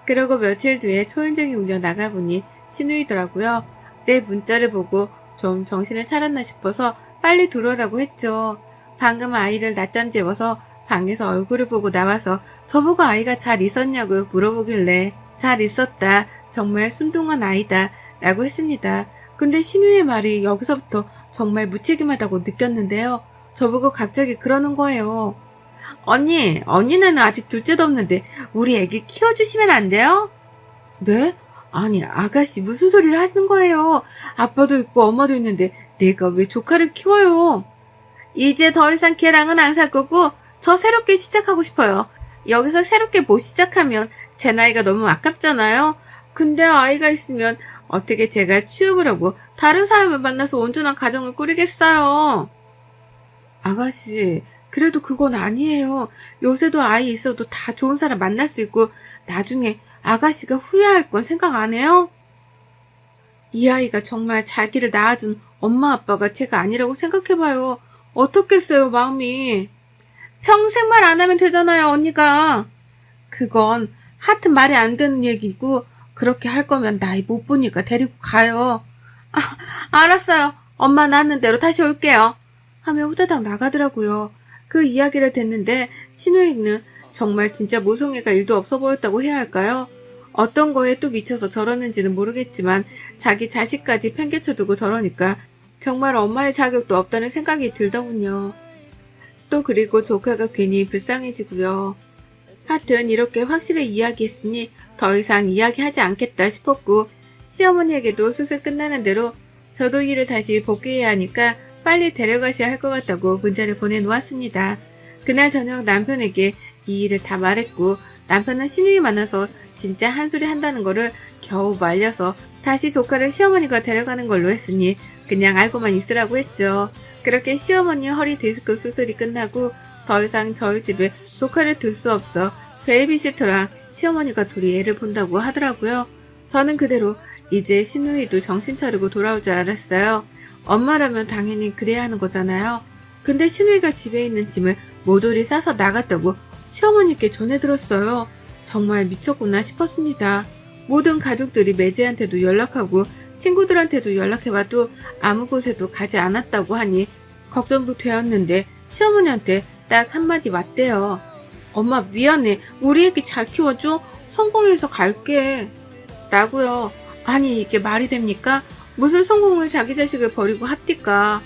그러고 며칠 뒤에 초인종이 울려 나가보니 시누이더라고요. 내 문자를 보고 좀 정신을 차렸나 싶어서 빨리 들어오라고 했죠. 방금 아이를 낮잠 재워서 방에서 얼굴을 보고 나와서 저보고 아이가 잘 있었냐고 물어보길래 잘 있었다. 정말 순둥한 아이다. 라고 했습니다. 근데 신우의 말이 여기서부터 정말 무책임하다고 느꼈는데요. 저보고 갑자기 그러는 거예요. 언니는 아직 둘째도 없는데 우리 애기 키워주시면 안 돼요? 네? 아니 아가씨 무슨 소리를 하시는 거예요. 아빠도 있고 엄마도 있는데 내가 왜 조카를 키워요. 이제 더 이상 걔랑은 안 살 거고 저 새롭게 시작하고 싶어요. 여기서 새롭게 못 시작하면 제 나이가 너무 아깝잖아요. 근데 아이가 있으면 어떻게 제가 취업을 하고 다른 사람을 만나서 온전한 가정을 꾸리겠어요. 아가씨 그래도 그건 아니에요. 요새도 아이 있어도 다 좋은 사람 만날 수 있고 나중에 아가씨가 후회할 건 생각 안 해요? 이 아이가 정말 자기를 낳아준 엄마 아빠가 제가 아니라고 생각해봐요. 어떻겠어요 마음이. 평생 말 안 하면 되잖아요 언니가. 그건 하여튼 말이 안 되는 얘기고 그렇게 할 거면 나이 못 보니까 데리고 가요. 알았어요. 엄마 낳는 대로 다시 올게요. 하며 후다닥 나가더라고요. 그 이야기를 듣는데 신우이는 정말 진짜 모성애가 1도 없어 보였다고 해야 할까요? 어떤 거에 또 미쳐서 저러는지는 모르겠지만 자기 자식까지 팽개쳐두고 저러니까 정말 엄마의 자격도 없다는 생각이 들더군요. 또 그리고 조카가 괜히 불쌍해지고요. 하여튼 이렇게 확실히 이야기했으니 더 이상 이야기하지 않겠다 싶었고 시어머니에게도 수술 끝나는 대로 저도 일을 다시 복귀해야 하니까 빨리 데려가셔야 할 것 같다고 문자를 보내놓았습니다. 그날 저녁 남편에게 이 일을 다 말했고 남편은 신우이 만나서 진짜 한 소리 한다는 거를 겨우 말려서 다시 조카를 시어머니가 데려가는 걸로 했으니 그냥 알고만 있으라고 했죠. 그렇게 시어머니 허리 디스크 수술이 끝나고 더 이상 저희 집에 조카를 둘 수 없어 베이비시터랑 시어머니가 둘이 애를 본다고 하더라고요. 저는 그대로 이제 신우이도 정신 차리고 돌아올 줄 알았어요. 엄마라면 당연히 그래야 하는 거잖아요. 근데 신우이가 집에 있는 짐을 모조리 싸서 나갔다고 시어머니께 전해 들었어요. 정말 미쳤구나 싶었습니다. 모든 가족들이 매제한테도 연락하고 친구들한테도 연락해봐도 아무 곳에도 가지 않았다고 하니 걱정도 되었는데 시어머니한테 딱 한마디 맞대요. 엄마 미안해. 우리 애기 잘 키워줘. 성공해서 갈게. 라고요. 아니 이게 말이 됩니까? 무슨 성공을 자기 자식을 버리고 합디까.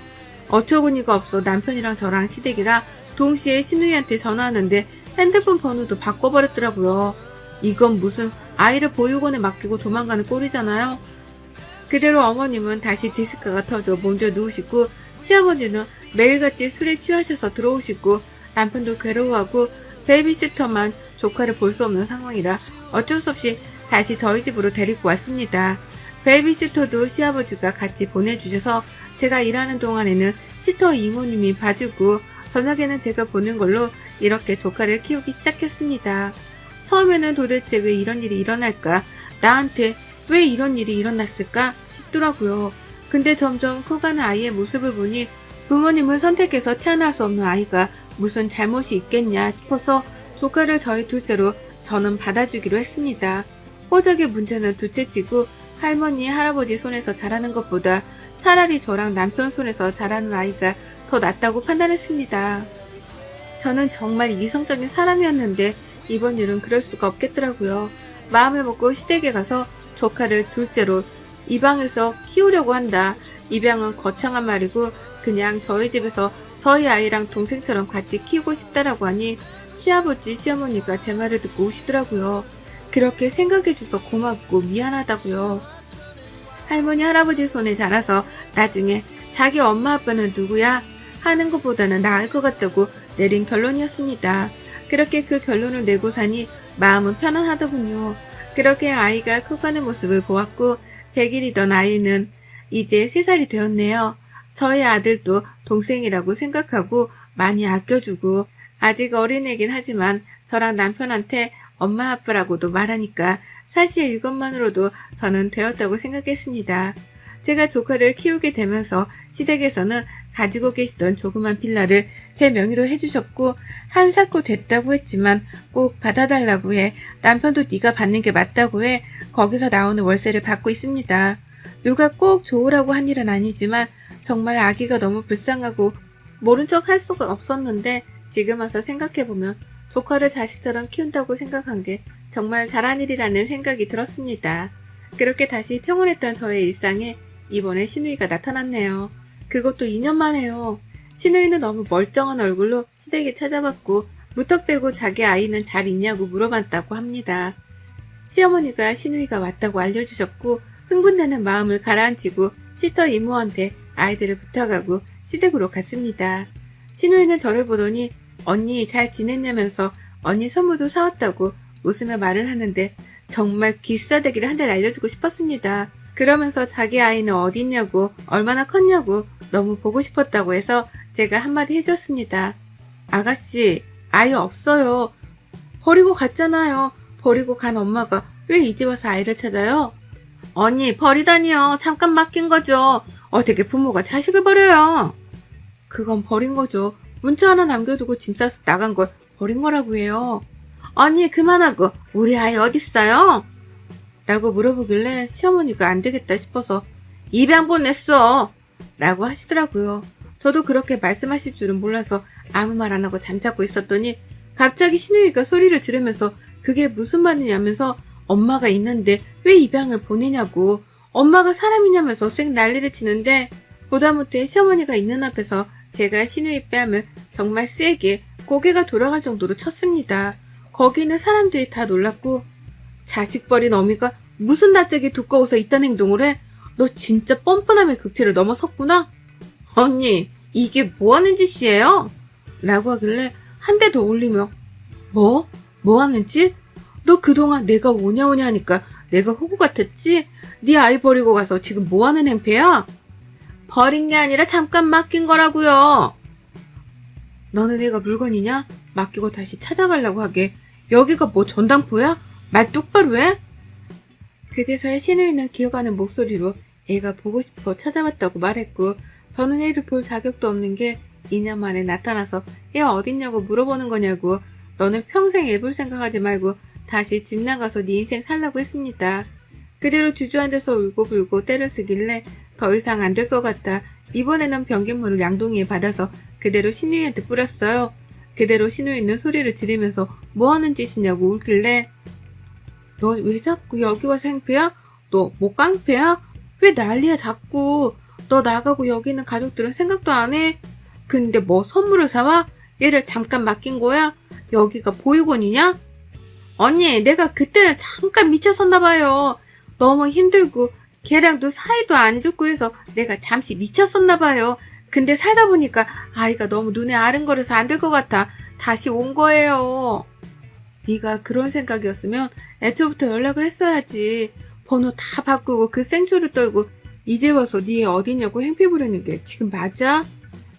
어처구니가 없어 남편이랑 저랑 시댁이라 동시에 신우이한테 전화하는데 핸드폰 번호도 바꿔버렸더라고요. 이건 무슨 아이를 보육원에 맡기고 도망가는 꼴이잖아요. 그대로 어머님은 다시 디스크가 터져 먼저 누우시고 시아버지는 매일같이 술에 취하셔서 들어오시고 남편도 괴로워하고 베이비시터만 조카를 볼 수 없는 상황이라 어쩔 수 없이 다시 저희 집으로 데리고 왔습니다. 베이비시터도 시아버지가 같이 보내주셔서 제가 일하는 동안에는 시터 이모님이 봐주고 저녁에는 제가 보는 걸로 이렇게 조카를 키우기 시작했습니다. 처음에는 도대체 왜 이런 일이 일어날까? 나한테 왜 이런 일이 일어났을까? 싶더라고요. 근데 점점 커가는 아이의 모습을 보니 부모님을 선택해서 태어날 수 없는 아이가 무슨 잘못이 있겠냐 싶어서 조카를 저희 둘째로 저는 받아주기로 했습니다. 호적의 문제는 둘째치고 할머니, 할아버지 손에서 자라는 것보다 차라리 저랑 남편 손에서 자라는 아이가 더 낫다고 판단했습니다. 저는 정말 이성적인 사람이었는데 이번 일은 그럴 수가 없겠더라고요. 마음을 먹고 시댁에 가서 조카를 둘째로 입양해서 키우려고 한다. 입양은 거창한 말이고 그냥 저희 집에서 저희 아이랑 동생처럼 같이 키우고 싶다라고 하니 시아버지, 시어머니가 제 말을 듣고 우시더라고요. 그렇게 생각해줘서 고맙고 미안하다고요. 할머니, 할아버지 손에 자라서 나중에 자기 엄마 아빠는 누구야? 하는 것보다는 나을 것 같다고 내린 결론이었습니다. 그렇게 그 결론을 내고 사니 마음은 편안하더군요. 그렇게 아이가 커가는 모습을 보았고 100일이던 아이는 이제 3살이 되었네요. 저희 아들도 동생이라고 생각하고 많이 아껴주고 아직 어린애긴 하지만 저랑 남편한테 엄마 아빠라고도 말하니까 사실 이것만으로도 저는 되었다고 생각했습니다. 제가 조카를 키우게 되면서 시댁에서는 가지고 계시던 조그만 빌라를 제 명의로 해주셨고 한사코 됐다고 했지만 꼭 받아달라고 해 남편도 네가 받는 게 맞다고 해 거기서 나오는 월세를 받고 있습니다. 누가 꼭 좋으라고 한 일은 아니지만 정말 아기가 너무 불쌍하고 모른 척 할 수가 없었는데 지금 와서 생각해보면 조카를 자식처럼 키운다고 생각한 게 정말 잘한 일이라는 생각이 들었습니다. 그렇게 다시 평온했던 저의 일상에 이번에 신우이가 나타났네요. 그것도 2년 만에요. 신우이는 너무 멀쩡한 얼굴로 시댁에 찾아왔고 무턱대고 자기 아이는 잘 있냐고 물어봤다고 합니다. 시어머니가 신우이가 왔다고 알려주셨고 흥분되는 마음을 가라앉히고 시터 이모한테 아이들을 부탁하고 시댁으로 갔습니다. 신우이는 저를 보더니 언니 잘 지냈냐면서 언니 선물도 사왔다고 웃으며 말을 하는데 정말 귀싸대기를 한 대 날려주고 싶었습니다. 그러면서 자기 아이는 어디 있냐고 얼마나 컸냐고 너무 보고 싶었다고 해서 제가 한마디 해줬습니다. 아가씨 아이 없어요. 버리고 갔잖아요. 버리고 간 엄마가 왜 이제 와서 아이를 찾아요? 언니 버리다니요. 잠깐 맡긴 거죠. 어떻게 부모가 자식을 버려요? 그건 버린 거죠. 문자 하나 남겨두고 짐 싸서 나간 걸 버린 거라고 해요. 언니 그만하고 우리 아이 어딨어요? 라고 물어보길래 시어머니가 안 되겠다 싶어서 입양 보냈어 라고 하시더라고요. 저도 그렇게 말씀하실 줄은 몰라서 아무 말 안 하고 잠자고 있었더니 갑자기 신우이가 소리를 지르면서 그게 무슨 말이냐면서 엄마가 있는데 왜 입양을 보내냐고 엄마가 사람이냐면서 쌩 난리를 치는데 보다 못해 시어머니가 있는 앞에서 제가 신우이 뺨을 정말 세게 고개가 돌아갈 정도로 쳤습니다. 거기 있는 사람들이 다 놀랐고 자식 버린 어미가 무슨 낯짝이 두꺼워서 이딴 행동을 해? 너 진짜 뻔뻔함의 극치를 넘어섰구나? 언니 이게 뭐하는 짓이에요? 라고 하길래 한 대 더 올리며 뭐하는 짓? 너 그동안 내가 오냐 하니까 내가 호구 같았지? 네 아이 버리고 가서 지금 뭐하는 행패야? 버린 게 아니라 잠깐 맡긴 거라고요. 너는 애가 물건이냐? 맡기고 다시 찾아가려고 하게. 여기가 뭐 전당포야? 말 똑바로 해? 그제서야 신우이는 기어가는 목소리로 애가 보고 싶어 찾아왔다고 말했고 저는 애를 볼 자격도 없는 게 2년 만에 나타나서 애 어딨냐고 물어보는 거냐고 너는 평생 애 볼 생각하지 말고 다시 집 나가서 네 인생 살라고 했습니다. 그대로 주저앉아서 울고불고 때를 쓰길래 더 이상 안 될 것 같아 이번에는 변기물을 양동이에 받아서 그대로 신우이한테 뿌렸어요. 그대로 신우이는 소리를 지르면서 뭐하는 짓이냐고 울길래 너 왜 자꾸 여기 와서 행패야? 너 뭐 깡패야? 왜 난리야 자꾸. 너 나가고 여기 있는 가족들은 생각도 안 해? 근데 뭐 선물을 사와? 얘를 잠깐 맡긴 거야? 여기가 보육원이냐? 언니 내가 그때는 잠깐 미쳤었나 봐요. 너무 힘들고 걔랑도 사이도 안 좋고 해서 내가 잠시 미쳤었나 봐요. 근데 살다 보니까 아이가 너무 눈에 아른거려서 안 될 것 같아 다시 온 거예요. 네가 그런 생각이었으면 애초부터 연락을 했어야지. 번호 다 바꾸고 그 생초를 떨고 이제 와서 네 애 어디냐고 행패 부리는 게 지금 맞아?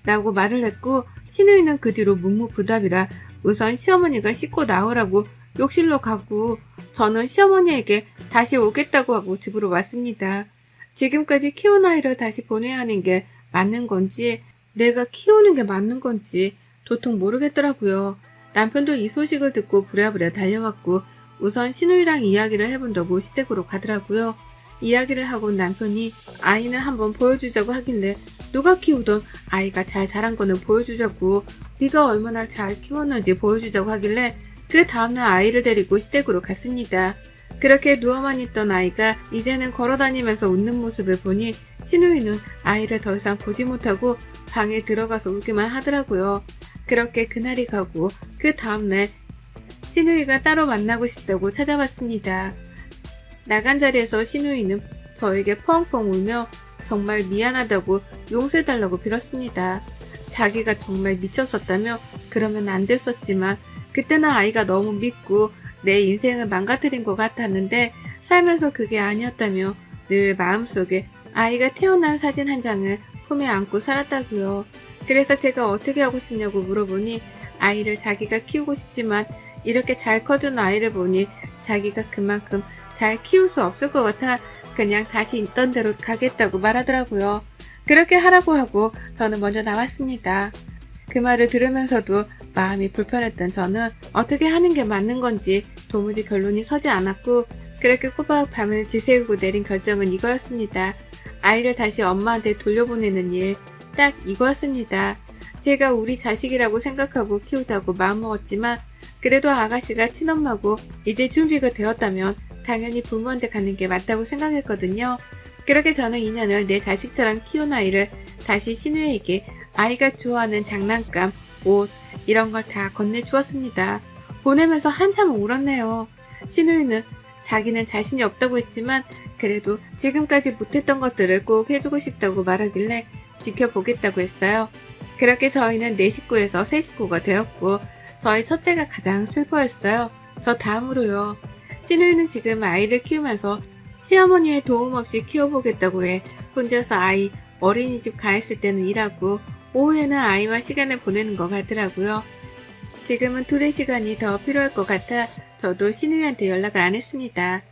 라고 말을 했고 신우이는 그 뒤로 묵묵부답이라 우선 시어머니가 씻고 나오라고 욕실로 가고 저는 시어머니에게 다시 오겠다고 하고 집으로 왔습니다. 지금까지 키운 아이를 다시 보내야 하는 게 맞는 건지 내가 키우는 게 맞는 건지 도통 모르겠더라고요. 남편도 이 소식을 듣고 부랴부랴 달려왔고 우선 신우이랑 이야기를 해본다고 시댁으로 가더라고요. 이야기를 하고 남편이 아이는 한번 보여주자고 하길래 누가 키우던 아이가 잘 자란 거는 보여주자고 네가 얼마나 잘 키웠는지 보여주자고 하길래 그 다음날 아이를 데리고 시댁으로 갔습니다. 그렇게 누워만 있던 아이가 이제는 걸어다니면서 웃는 모습을 보니 신우이는 아이를 더 이상 보지 못하고 방에 들어가서 울기만 하더라고요. 그렇게 그날이 가고 그 다음날 신우이가 따로 만나고 싶다고 찾아왔습니다. 나간 자리에서 신우이는 저에게 펑펑 울며 정말 미안하다고 용서해달라고 빌었습니다. 자기가 정말 미쳤었다며 그러면 안 됐었지만 그때는 아이가 너무 믿고 내 인생을 망가뜨린 것 같았는데 살면서 그게 아니었다며 늘 마음속에 아이가 태어난 사진 한 장을 품에 안고 살았다고요. 그래서 제가 어떻게 하고 싶냐고 물어보니 아이를 자기가 키우고 싶지만 이렇게 잘 커준 아이를 보니 자기가 그만큼 잘 키울 수 없을 것 같아 그냥 다시 있던 대로 가겠다고 말하더라고요. 그렇게 하라고 하고 저는 먼저 나왔습니다. 그 말을 들으면서도 마음이 불편했던 저는 어떻게 하는 게 맞는 건지 도무지 결론이 서지 않았고 그렇게 꼬박 밤을 지새우고 내린 결정은 이거였습니다. 아이를 다시 엄마한테 돌려보내는 일, 딱 이거였습니다. 제가 우리 자식이라고 생각하고 키우자고 마음먹었지만 그래도 아가씨가 친엄마고 이제 준비가 되었다면 당연히 부모한테 가는 게 맞다고 생각했거든요. 그렇게 저는 2년을 내 자식처럼 키운 아이를 다시 신우에게 아이가 좋아하는 장난감, 옷 이런 걸 다 건네주었습니다. 보내면서 한참 울었네요. 신우이는 자기는 자신이 없다고 했지만 그래도 지금까지 못했던 것들을 꼭 해주고 싶다고 말하길래 지켜보겠다고 했어요. 그렇게 저희는 4식구에서 3식구가 되었고 저희 첫째가 가장 슬퍼했어요. 저 다음으로요. 신우이는 지금 아이를 키우면서 시어머니의 도움 없이 키워보겠다고 해 혼자서 아이 어린이집 가 있을 때는 일하고 오후에는 아이와 시간을 보내는 것 같더라고요. 지금은 둘의 시간이 더 필요할 것 같아 저도 신우이한테 연락을 안 했습니다.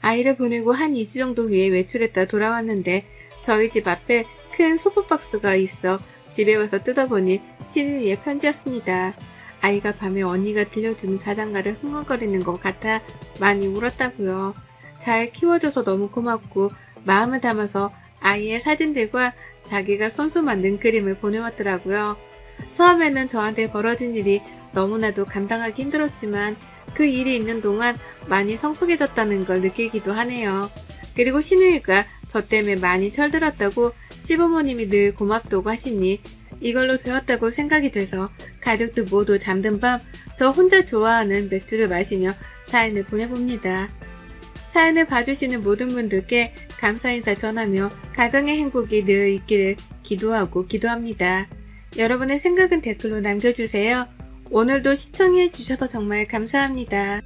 아이를 보내고 한 2주 정도 후에 외출했다 돌아왔는데 저희 집 앞에 큰 소프박스가 있어 집에 와서 뜯어보니 신우이의 편지였습니다. 아이가 밤에 언니가 들려주는 자장가를 흥얼거리는 것 같아 많이 울었다고요. 잘 키워줘서 너무 고맙고 마음을 담아서 아이의 사진들과 자기가 손수 만든 그림을 보내왔더라고요. 처음에는 저한테 벌어진 일이 너무나도 감당하기 힘들었지만 그 일이 있는 동안 많이 성숙해졌다는 걸 느끼기도 하네요. 그리고 신우이가 저 때문에 많이 철들었다고 시부모님이 늘 고맙다고 하시니 이걸로 되었다고 생각이 돼서 가족들 모두 잠든 밤 저 혼자 좋아하는 맥주를 마시며 사연을 보내봅니다. 사연을 봐주시는 모든 분들께 감사 인사 전하며 가정의 행복이 늘 있기를 기도하고 기도합니다. 여러분의 생각은 댓글로 남겨주세요. 오늘도 시청해 주셔서 정말 감사합니다.